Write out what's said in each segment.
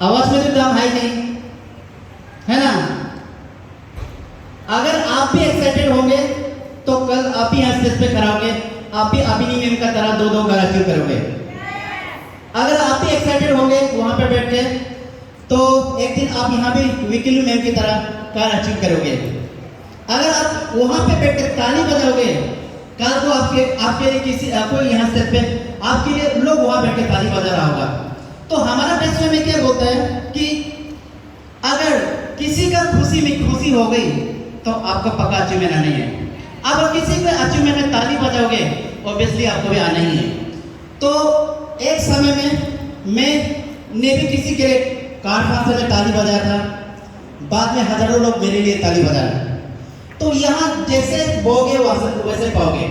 आवाज में तो दम है ही नहीं, है ना। अगर आप भी एक्साइटेड होंगे तो कल आप ही यहाँ स्टेज पे खड़ा होगे, आप भी अभिनी मैम का तरह दो गाना अचीव करोगे। अगर आप भी एक्साइटेड होंगे वहां पे बैठ के, तो एक दिन आप यहाँ भी विकिलू मैम की तरह कार अचीव करोगे। अगर आप वहां पे बैठ कर ताली बजाओगे, कल को आपके लिए किसी कोई यहाँ स्टेज पे आपके लिए लोग वहां बैठ के ताली बजा रहा होगा। तो हमारा बेस्ट में क्या बोलता है कि अगर किसी का खुशी में खुशी हो गई तो आपका पक्का अचीवमेंट आना ही है। अब किसी के अचीवमेंट में ताली बजाओगे ऑब्वियसली आपको भी आना ही है। तो एक समय में मैं भी किसी के कार फांसे में ताली बजाया था, बाद में हजारों लोग मेरे लिए ताली बजा रहे। तो यहाँ जैसे बोगे वैसे पाओगे।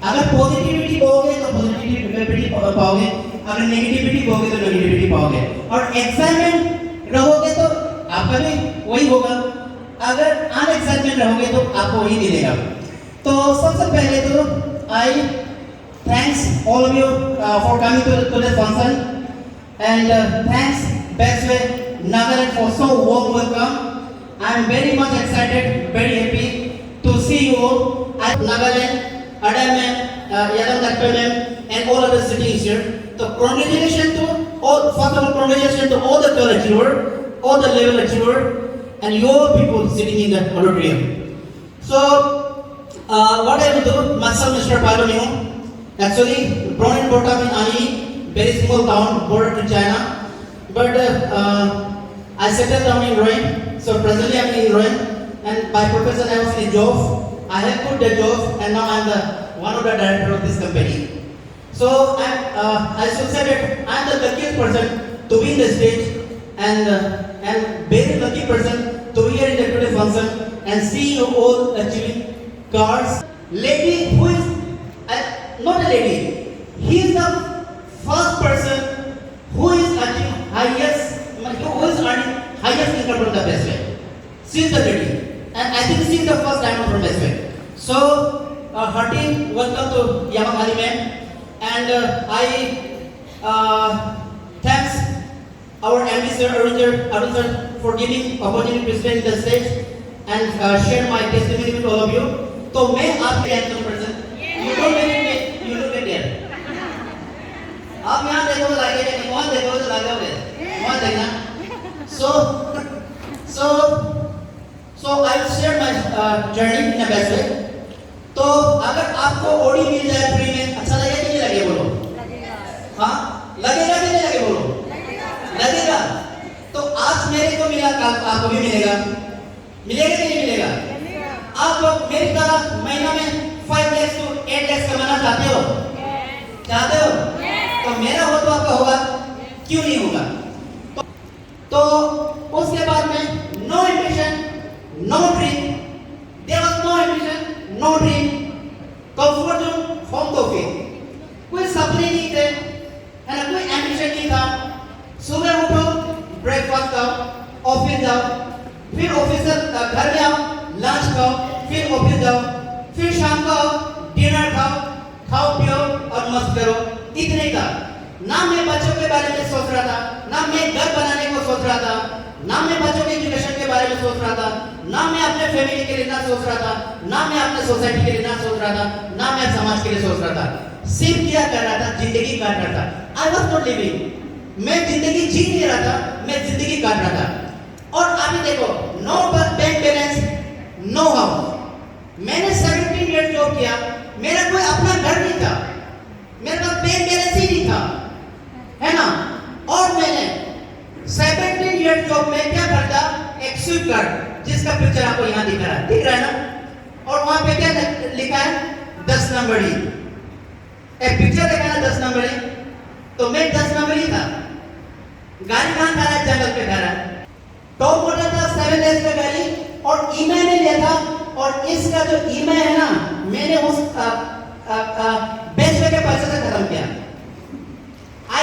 अगर पॉजिटिविटी बोगे तो पॉजिटिविटी पाओगे, अगर नेगेटिविटी बोगे तो नेगेटिविटी पाओगे, और एक्साइटमेंट रहोगे तो आपका भी वही होगा, अगर अनएक्साइटमेंट रहोगे तो आपको वही मिलेगा। तो सबसे पहले तो I thanks all of you for coming to this function, and thanks Bestway Nagaland for so warm welcome. I am very much excited, very happy to see you all at Nagaland, Adam ma'am, Yadam Dakpe ma'am, and all of the sitting here. So congratulations to all, first of all congratulations to all the college achiever, all the level achiever, and your people sitting in the auditorium. So what I will do, myself Mr. Palomino, actually born and brought up in Ani, very small town, border to China. But I settled down in Rouen, so presently I'm in Rouen, and by profession I was in job. I have put the job, and now I'm one of the director of this company. So I should say that I'm the luckiest person to be in the stage, and very lucky person to be here in the today function and see you all achieving cars. Lady who is not a lady, he is the first person who is achieving who is earning highest income from the Bestway. She is the lady, and I think she is the first time from Bestway. So hearty welcome to Yamakali ma'am, and I thanks our MD sir Arun sir for giving opportunity to stand in the stage and share my testimony with all of you. तो मैं आपके handsome person, you don't believe me, you look at there. आप यहाँ देखो तो लगेगा नहीं, वहाँ देखो तो लगेगा, वहाँ देखना। So I will share my journey in a best way. तो अगर आपको ओडी मिल जाए फ्री में, अच्छा लगेगा कि नहीं लगेगा बोलो? हाँ, लगेगा कि नहीं लगेगा बोलो? लगेगा। तो आज मेरे को मिला, कल आपको भी मिलेगा, मिलेगा कि नहीं मिलेगा? आप मेरी तरह महीना में 5 lakhs to 8 lakhs कमाना चाहते हो? चाहते हो? तो मेरा हो तो आपका होगा, क्यों नहीं होगा? तो उसके बाद में no ambition, no dream, there was no ambition, no dream, comfort zone, home तो फिर कोई सपने नहीं थे, है ना, कोई एम्बिशन नहीं था। सुबह उठो, ब्रेकफास्ट खाओ, ऑफिस जाओ, फिर ऑफिस से घर में आओ, लंच खाओ, फिर ऑफिस जाओ, फिर शाम को आओ, डिनर खाओ पियो और मस्त करो, इतने का। ना मैं बच्चों के बारे में सोच रहा था, ना मैं घर बनाने को सोच रहा था, ना मैं बच्चों के एजुकेशन के बारे में सोच रहा था, ना मैं अपने फैमिली के लिए ना सोच रहा था, ना मैं अपने सोसाइटी के लिए ना सोच रहा था, ना मैं समाज के लिए सोच रहा था। सिर्फ क्या कर रहा था, जिंदगी काट रहा था। आई वाज नॉट लिविंग, मैं जिंदगी जी नहीं रहा था, मैं जिंदगी काट रहा था। और अभी देखो, no bank balance, no house. मैंने 17 ईयर जॉब किया, मेरा कोई अपना घर नहीं था, मेरे पास बैंक बैलेंस ही नहीं था, है ना। और मैंने 17 ईयर जॉब में क्या करता, एक स्विफ्ट कार, जिसका पिक्चर आपको यहाँ दिख रहा है ना, और वहां पे क्या लिखा है, 10 नंबरी। एक पिक्चर देखा ना 10 नंबरी, तो मैं 10 नंबरी था। गाड़ी कहाँ खा रहा है, जंगल पे खा रहा है। टॉप मॉडल था 7 lakhs का गाड़ी, और ईएमआई में लिया था, और इसका जो ईएमआई है ना, मैंने उस बेचवे के पैसे से खत्म किया। I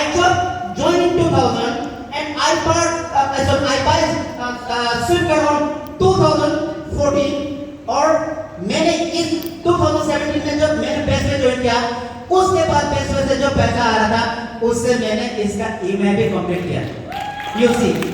joined in 2000 and I buy Swift car on 2014, और मैंने इस 2017 में जब मैंने बेचवे ज्वाइन किया, उसके बाद बेचवे से जो पैसा आ रहा था उससे मैंने इसका ईएमआई भी कंप्लीट किया। You see